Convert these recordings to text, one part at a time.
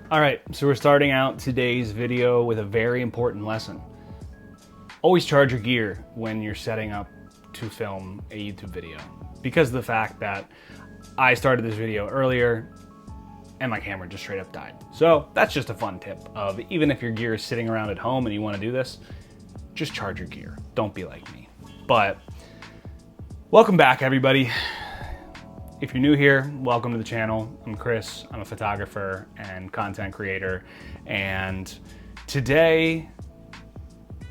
All right, so we're starting out today's video with a very important lesson. Always charge your gear when you're setting up to film a YouTube video, because of the fact that I started this video earlier and my camera just straight up died. So that's just a fun tip of, even if your gear is sitting around at home and you want to do this, just charge your gear. Don't be like me. But welcome back, everybody. If you're new here, welcome to the channel. I'm Chris. I'm a photographer and content creator. And today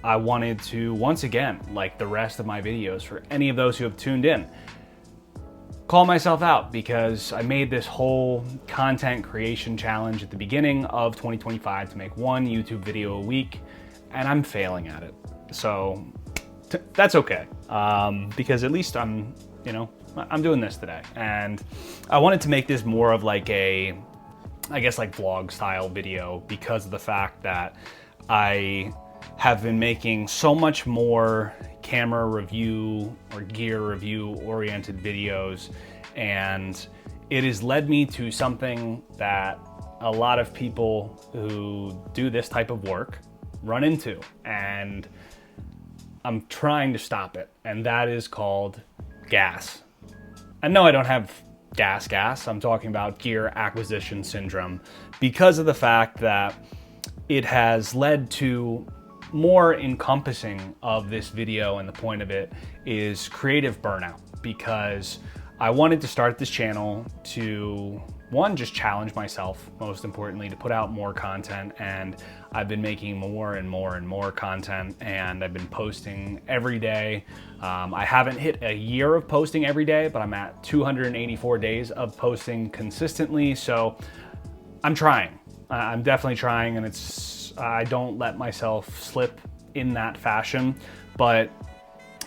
I wanted to, once again, like the rest of my videos, for any of those who have tuned in, call myself out, because I made this whole content creation challenge at the beginning of 2025 to make one YouTube video a week, and I'm failing at it. So that's okay, because at least I'm doing this today. And I wanted to make this more of like a, I guess, like vlog style video, because of the fact that I have been making so much more camera review or gear review oriented videos, and it has led me to something that a lot of people who do this type of work run into, and I'm trying to stop it, and that is called gas. And no, I don't have gas. I'm talking about gear acquisition syndrome, because of the fact that it has led to more encompassing of this video, and the point of it is creative burnout, because I wanted to start this channel to, one, just challenge myself, most importantly, to put out more content. And I've been making more and more content, and I've been posting every day. I haven't hit a year of posting every day, but I'm at 284 days of posting consistently. So I'm trying. I'm definitely trying, and I don't let myself slip in that fashion. But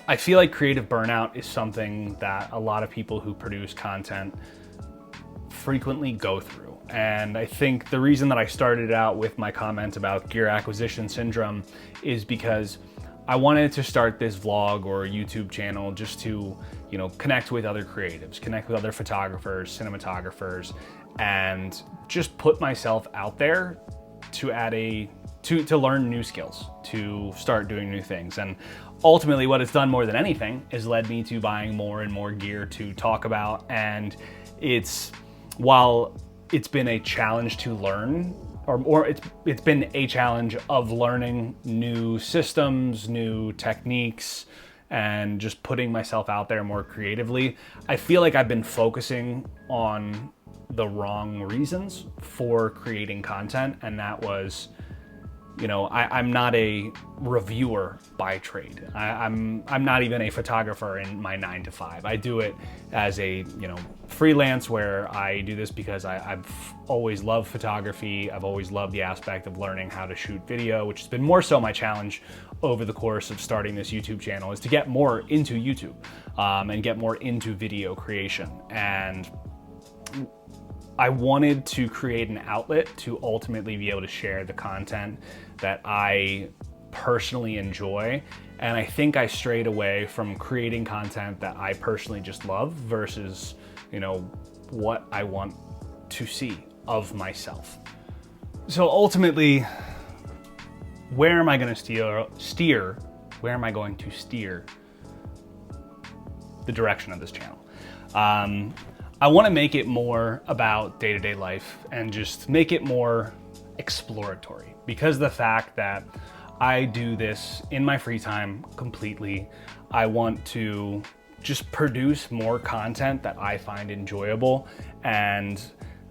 I feel like creative burnout is something that a lot of people who produce content frequently go through. And I think the reason that I started out with my comment about gear acquisition syndrome is because I wanted to start this vlog or YouTube channel just to, connect with other creatives, connect with other photographers, cinematographers, and just put myself out there to learn new skills, to start doing new things. And ultimately what it's done more than anything is led me to buying more and more gear to talk about. And while it's been a challenge to learn, or it's been a challenge of learning new systems, new techniques, and just putting myself out there more creatively, I feel like I've been focusing on the wrong reasons for creating content. And that was, I'm not a reviewer by trade. I'm not even a photographer in my 9-to-5. I do it as a freelance, where I do this because I've always loved photography. I've always loved the aspect of learning how to shoot video, which has been more so my challenge over the course of starting this YouTube channel, is to get more into YouTube and get more into video creation. And I wanted to create an outlet to ultimately be able to share the content that I personally enjoy. And I think I strayed away from creating content that I personally just love versus, what I want to see of myself. So ultimately, where am I going to steer? Where am I going to steer the direction of this channel? I want to make it more about day-to-day life and just make it more exploratory, because of the fact that I do this in my free time completely. I want to just produce more content that I find enjoyable. And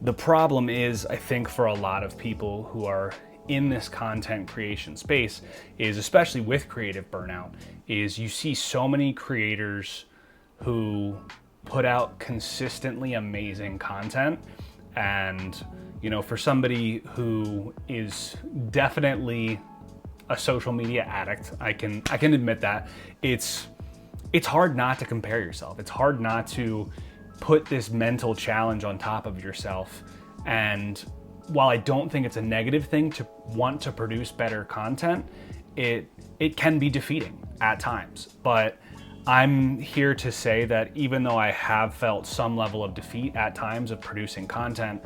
the problem is, I think for a lot of people who are in this content creation space, is, especially with creative burnout, is you see so many creators who put out consistently amazing content. And for somebody who is definitely a social media addict, I can admit that it's hard not to compare yourself. It's hard not to put this mental challenge on top of yourself. And while I don't think it's a negative thing to want to produce better content, it can be defeating at times. But I'm here to say that even though I have felt some level of defeat at times of producing content,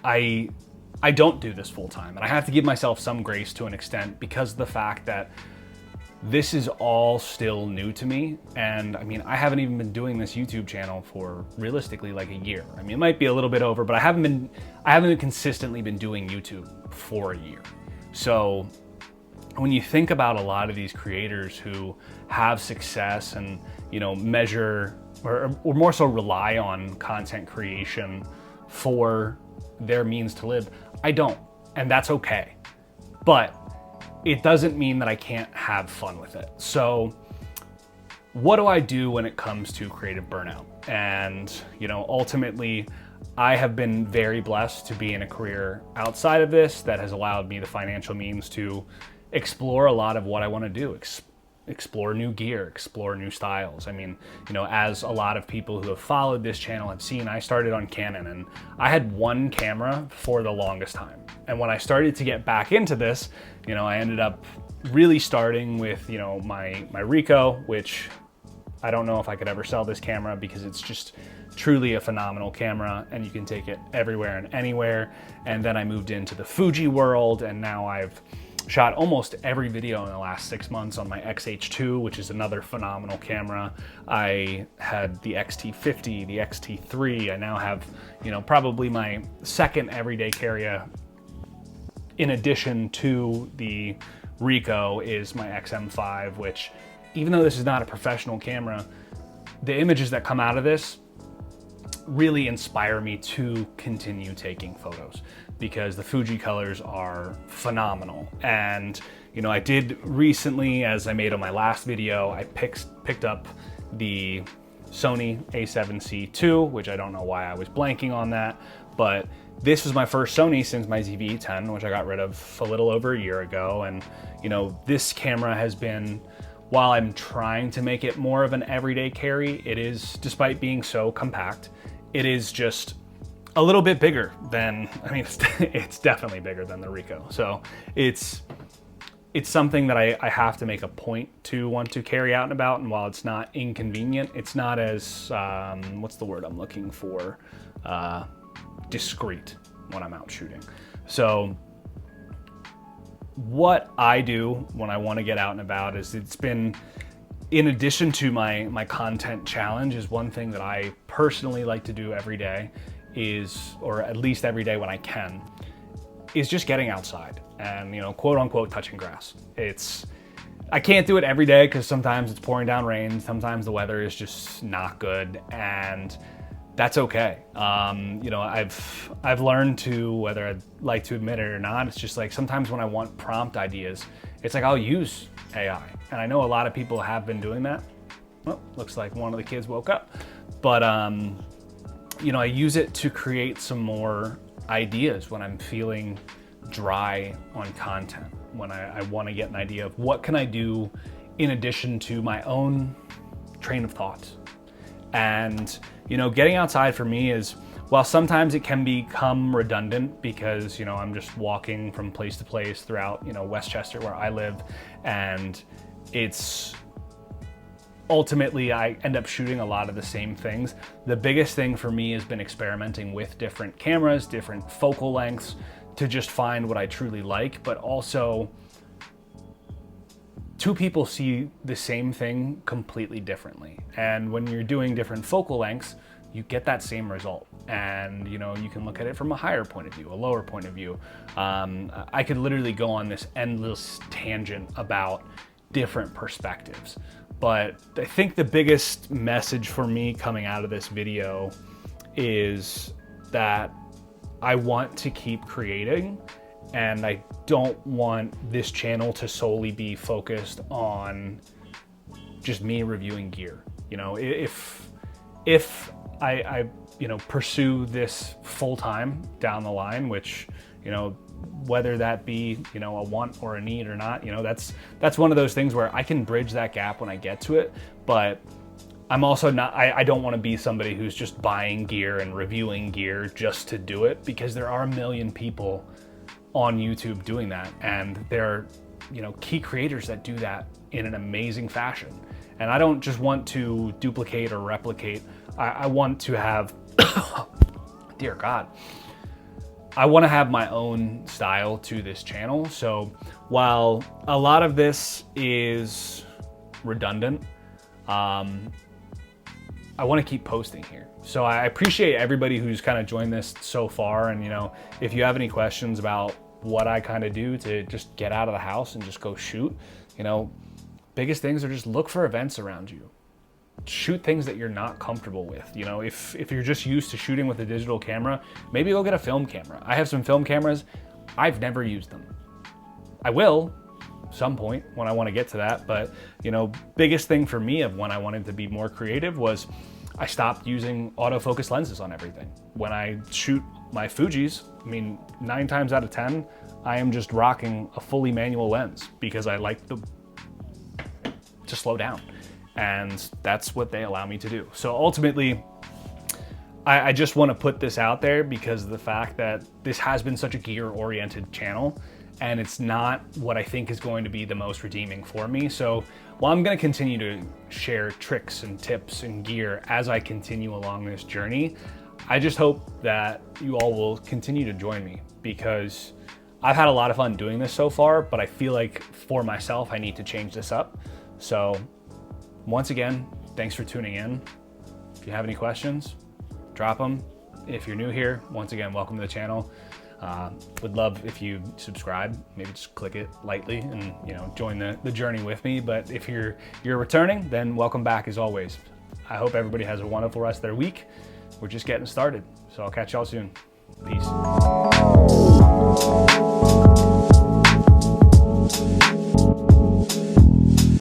I don't do this full time, and I have to give myself some grace to an extent because of the fact that this is all still new to me. And I mean, I haven't even been doing this YouTube channel for realistically like a year. I mean, it might be a little bit over, but I haven't consistently been doing YouTube for a year. So when you think about a lot of these creators who have success and, you know, measure or more so rely on content creation for their means to live, I don't, and that's okay. But it doesn't mean that I can't have fun with it. So what do I do when it comes to creative burnout? And, you know, ultimately, I have been very blessed to be in a career outside of this that has allowed me the financial means to explore a lot of what I want to do, explore new gear, explore new styles. I mean, you know, as a lot of people who have followed this channel have seen, I started on Canon and I had one camera for the longest time. And when I started to get back into this, you know, I ended up really starting with, you know, my Ricoh, which I don't know if I could ever sell this camera because it's just truly a phenomenal camera and you can take it everywhere and anywhere. And then I moved into the Fuji world, and now I've shot almost every video in the last 6 months on my XH2, which is another phenomenal camera. I had the XT50, the XT3. I now have, you know, probably my second everyday carry in addition to the Ricoh is my XM5, which, even though this is not a professional camera, the images that come out of this really inspire me to continue taking photos because the Fuji colors are phenomenal. And, you know, I did recently, as I made on my last video, I picked up the Sony a7C II, which I don't know why I was blanking on that, but this was my first Sony since my ZV-E10, which I got rid of a little over a year ago. And, you know, this camera has been, while I'm trying to make it more of an everyday carry, it is, despite being so compact, it is just a little bit bigger than, I mean, it's definitely bigger than the Ricoh. So it's something that I have to make a point to want to carry out and about. And while it's not inconvenient, it's not as, what's the word I'm looking for? Discreet when I'm out shooting. So what I do when I want to get out and about is, it's been, in addition to my content challenge, is one thing that I personally like to do every day is, or at least every day when I can, is just getting outside and, you know, quote unquote, touching grass. I can't do it every day because sometimes it's pouring down rain, sometimes the weather is just not good, and that's okay. You know, I've learned to, whether I'd like to admit it or not, it's just like sometimes when I want prompt ideas, it's like I'll use AI. And I know a lot of people have been doing that. Well, looks like one of the kids woke up. But, you know, I use it to create some more ideas when I'm feeling dry on content, when I want to get an idea of what can I do in addition to my own train of thoughts. And, you know, getting outside for me is, while sometimes it can become redundant because, you know, I'm just walking from place to place throughout, you know, Westchester where I live, and it's ultimately I end up shooting a lot of the same things. The biggest thing for me has been experimenting with different cameras, different focal lengths, to just find what I truly like, but also two people see the same thing completely differently. And when you're doing different focal lengths, you get that same result. And, you know, you can look at it from a higher point of view, a lower point of view. I could literally go on this endless tangent about different perspectives. But I think the biggest message for me coming out of this video is that I want to keep creating, and I don't want this channel to solely be focused on just me reviewing gear. You know, if I you know, pursue this full time down the line, which, you know, whether that be, you know, a want or a need or not, you know, that's one of those things where I can bridge that gap when I get to it. But I'm also not, I don't want to be somebody who's just buying gear and reviewing gear just to do it, because there are a million people on YouTube doing that, and there are, you know, key creators that do that in an amazing fashion. And I don't just want to duplicate or replicate. I want to have, dear God, I want to have my own style to this channel. So while a lot of this is redundant, I want to keep posting here. So I appreciate everybody who's kind of joined this so far. And, you know, if you have any questions about what I kind of do to just get out of the house and just go shoot, you know, biggest things are just look for events around you. Shoot things that you're not comfortable with. You know, if you're just used to shooting with a digital camera, maybe go get a film camera. I have some film cameras. I've never used them. I will some point when I want to get to that. But, you know, biggest thing for me of when I wanted to be more creative was I stopped using autofocus lenses on everything. When I shoot my Fujis, I mean, 9 times out of 10, I am just rocking a fully manual lens because I like to slow down. And that's what they allow me to do. So ultimately, I just want to put this out there because of the fact that this has been such a gear-oriented channel, and it's not what I think is going to be the most redeeming for me. So while I'm going to continue to share tricks and tips and gear as I continue along this journey, I just hope that you all will continue to join me, because I've had a lot of fun doing this so far, but I feel like for myself, I need to change this up. So once again, thanks for tuning in. If you have any questions, drop them. If you're new here, once again, welcome to the channel. Would love if you subscribe, maybe just click it lightly and, you know, join the journey with me. But if you're returning, then welcome back as always. I hope everybody has a wonderful rest of their week. We're just getting started. So I'll catch y'all soon. Peace.